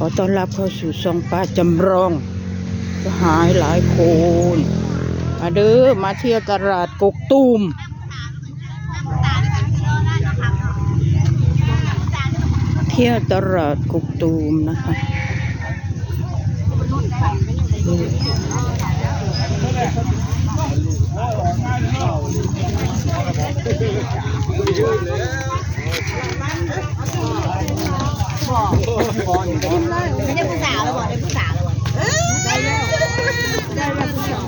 อต้อนรับเข้าสู่ช่องป้าจำลองก็หายหลายคนมาเด้อมาเที่ยวตลาดกกตูมเที่ยวตลาดกกตูมนะคะไม่ได้ผู้สาวแล้วบอกได้ผู้สาวแล้วบอกได้แล้วได้แล้วผู้สาว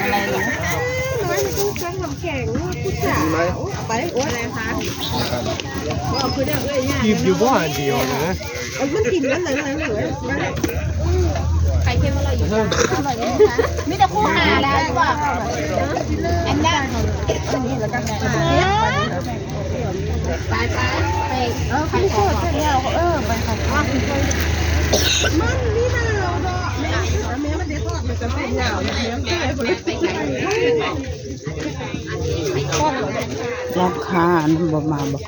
อะไรนะน้อยมันต้องใช้ความแข็งผู้สาวไปโอ้ยอะไรคะเอาคือได้เลยเนี่ย กินอยู่บ้านเดียวนะ มันกินแล้วเลยใครเข้มอร่อยอยู่อร่อยเลยนะคะมีแต่คู่หาแล้วบอกอันนี้อันนี้แล้วกันไปไปโคตรเนี่ยไปของว่ามันนี่นาเนาะแม่มันเด็ดทอดมันจะเป็นยาวเนี่ยแม่ไปร้านค้านั่นบ่มาบอก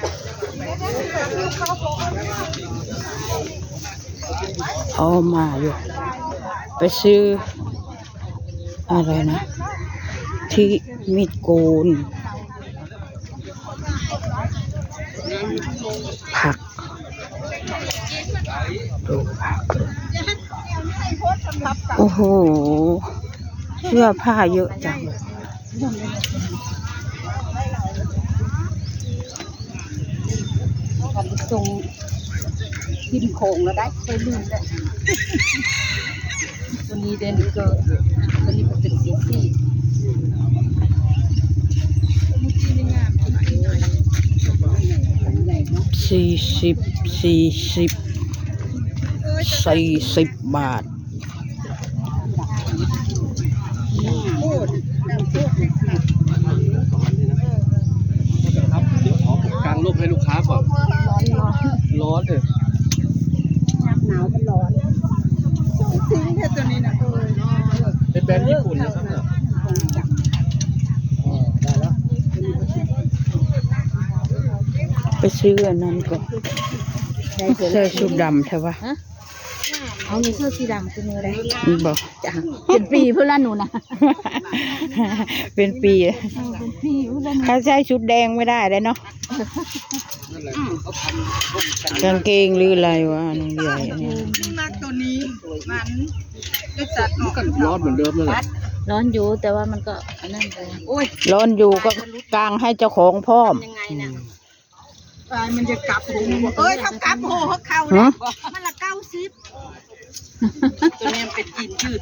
เอามาอยู่ไปซื้ออะไรนะที่มีดโกนผักดูผักโอ้โหเสื้อผ้าเยอะจังทรงทิมโค้งแล้วได้ไปลืมเลยตัวนี้เด่นเกินตัวนี้เป็นสี40 บาทครับเดี๋ยวขอกางร่มให้ลูกค้าก่อนร้อนเลย หนาวมันร้อนทิ้งแค่ตัวนี้นะเป็นแบรนด์ญี่ปุ่นนะครับเนี่ยได้แล้ว ไปซื้ออันนั้นก็เสื้อชุดดำใช่ปะเอามีเสื้อสีดำคือมืออะไรบอก จ้ะเป็นปีเพื่อนละหนูนะ เป็นปี เป็นปีเพื่อนละหนู ถ้าใช้ชุดแดงไม่ได้เลยเนาะกางเกงหรืออะไรวะน้องใหญ่เนี่ย นักตัวนี้มันจะออก ก็ร้อนเหมือนเดิมนั่นแหละ ร้อนอยู่แต่ว่ามันก็นั่นเลยโอ้ย ร้อนอยู่ก็กางให้เจ้าของพร้อม ยังไงนะมันจะกลับหูทำกลับหูเขาเลยมันละ90ตัวนี้เป็นกินจืด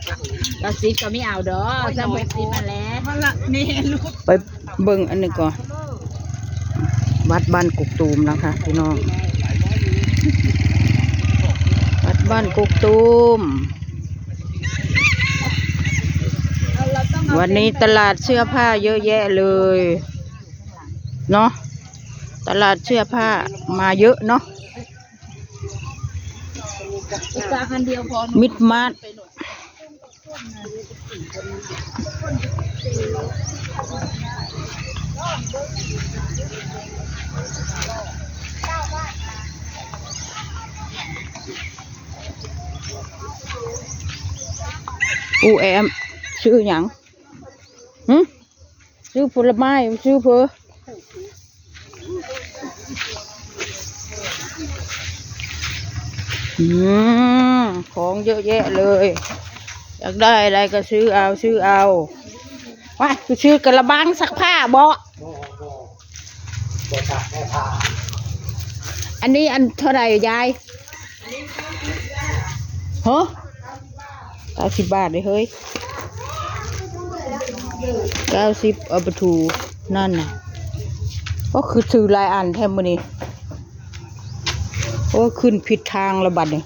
90ก็ไม่เอาดอกจะหมดสิมาแล้วมันละนี่ลูก ไปเบิ่งอันนี้ก่อนวัดบ้านกกตูมนะคะพี่น้องวัดบ้านกกตูมวันนี้ตลาดเสื้อผ้าเยอะแยะเลยเนาะตลาดเสื้อผ้ามาเยอะเนาะคันเดียวพอ มิดมาดแอมซื้อหยังซื้อผลไม้ซื้อเพอของเยอะแยะเลยอยากได้อะไรก็ซื้อเอาว่าคือซื้อกระบังซักผ้าบ่อันนี้อันเท่าไหร่ยายฮะ90 บาทเลยเฮ้ย90เอาไปถูนั่นน่ะก็คือซื้อหลายอันแทมมื้อนี้โอ้ขึ้นผิดทางระบัดนี่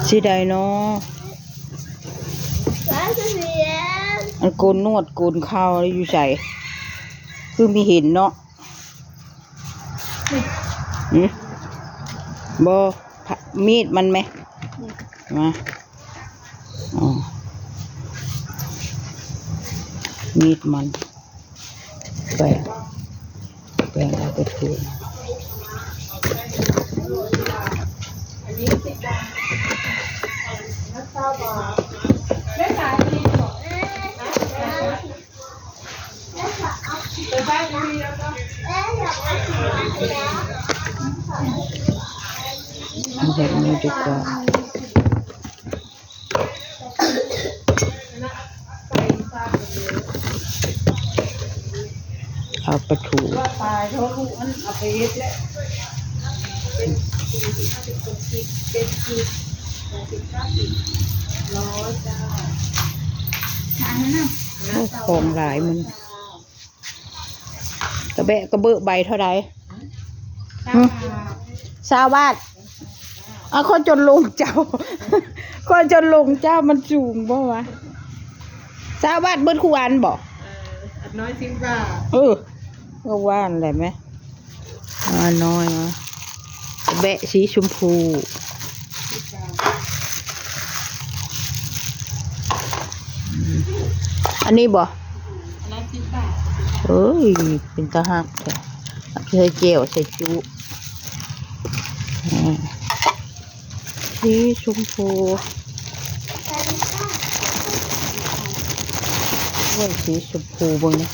สีใดเนาะ อันโกนนวดโกนเข้าแล้วอยู่ใส่คือมีเห็นเนาะบอมีดมันไหมมาอ๋อมีดมันแบ่งเอาไปถูแบบนี้ดีกว่าเอาไปถูของหลายมันกระเบะกระเบอะใบเท่าไร20 บาทคนจนลงเจ้า คนจนลงเจ้ามันสูงบ่วะ20 บาทเบิ้ลคู่อันบ่น้อย10 บาทก็ว่านอะไรไหมน้อยนะแบะสีชมพูอันนี้บ่10 บาทเอ้ยเป็นตาหักใช่ใส่เจียวใส่จุสีชมพูว่าสีชมพูบ้างนะ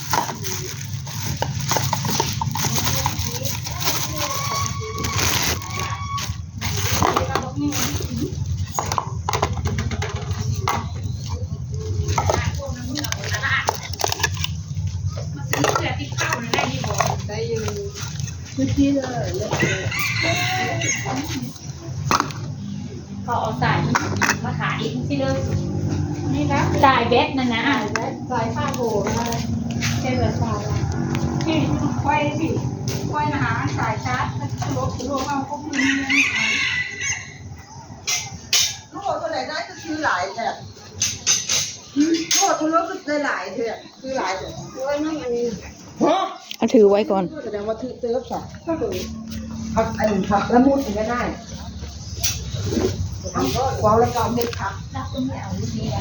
เขาเอาสายมาขายที่เลิกนี่นะสายเบสนั่นนะสายผ้าโบนะใช่แบบสายที่ค่อยสิค่อยนะหาสายชาร์จรถเอาก็คือลูกตัวไหนได้ก็ซื้อหลายแบบลูกตัวรถก็ได้หลายเถอะซื้อหลายเถอะโอ้ยนั่นอันนี้เอาถือไว้ก่อนแสดงว่าถือเติมสองก็คือผักไอ้ผักละมุดถึงจะได้กวางแล้วก็เม็ดผักเ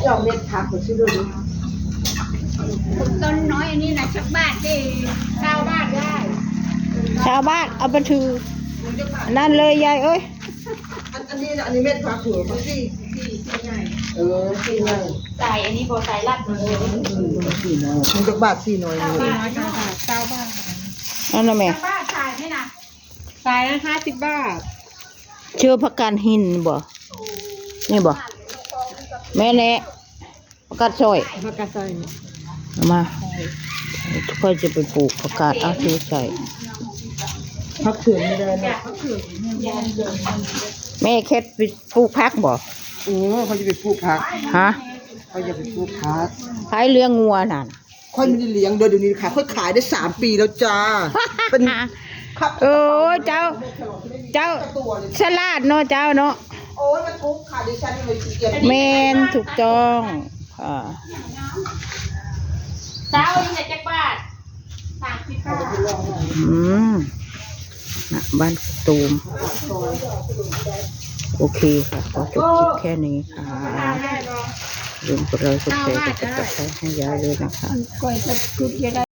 อาเม็ดผักไปซื้อดูดิต้นน้อยอันนี้นะชักบ้านที่20 บาทได้20 บาทเอาไปถือนั่นเลยยายเอ้ยอันนี้เม็ดผักถั่วมันสี่ใหญ่สี่ใหญ่ใส่อันนี้โบใส่ลัดเลยสี่น้อยมันจะบาทสี่น้อยเลย20 บาทนั่นน่ะแม่บาทใส่ไหมนะใส่ละ50 บาทเชื่อผักกาดหินบ่นี่บ่แม่เน่ผักกาดซอยมาทุกคนจะไปปลูกผักกาดเอาซื้อใส่ผักเถื่อนไม่ได้นะแม่แค่ไปปลูกผักบ่เขาจะไปปลูกผักฮะเขาจะไปปลูกผักขายเลี้ยงงัวนั่นค่อยไม่ได้เลี้ยงเดี๋ยวนี้ค่ะค่อยขายได้3 ปีแล้วจ้าเป็นเจ้าฉลาดเนาะเจ้าเนาะโอ้ยมันทุกข์ค่ะดิฉันเลยขี้เกียจแม่นถูกต้องเจ้านี่จะบาท30 บาทบ้านตูมโอเคค่ะขอจบคลิปแค่นี้ค่ะลืมกดไลค์กดแชร์กดติดตามให้ยายเลยนะคะ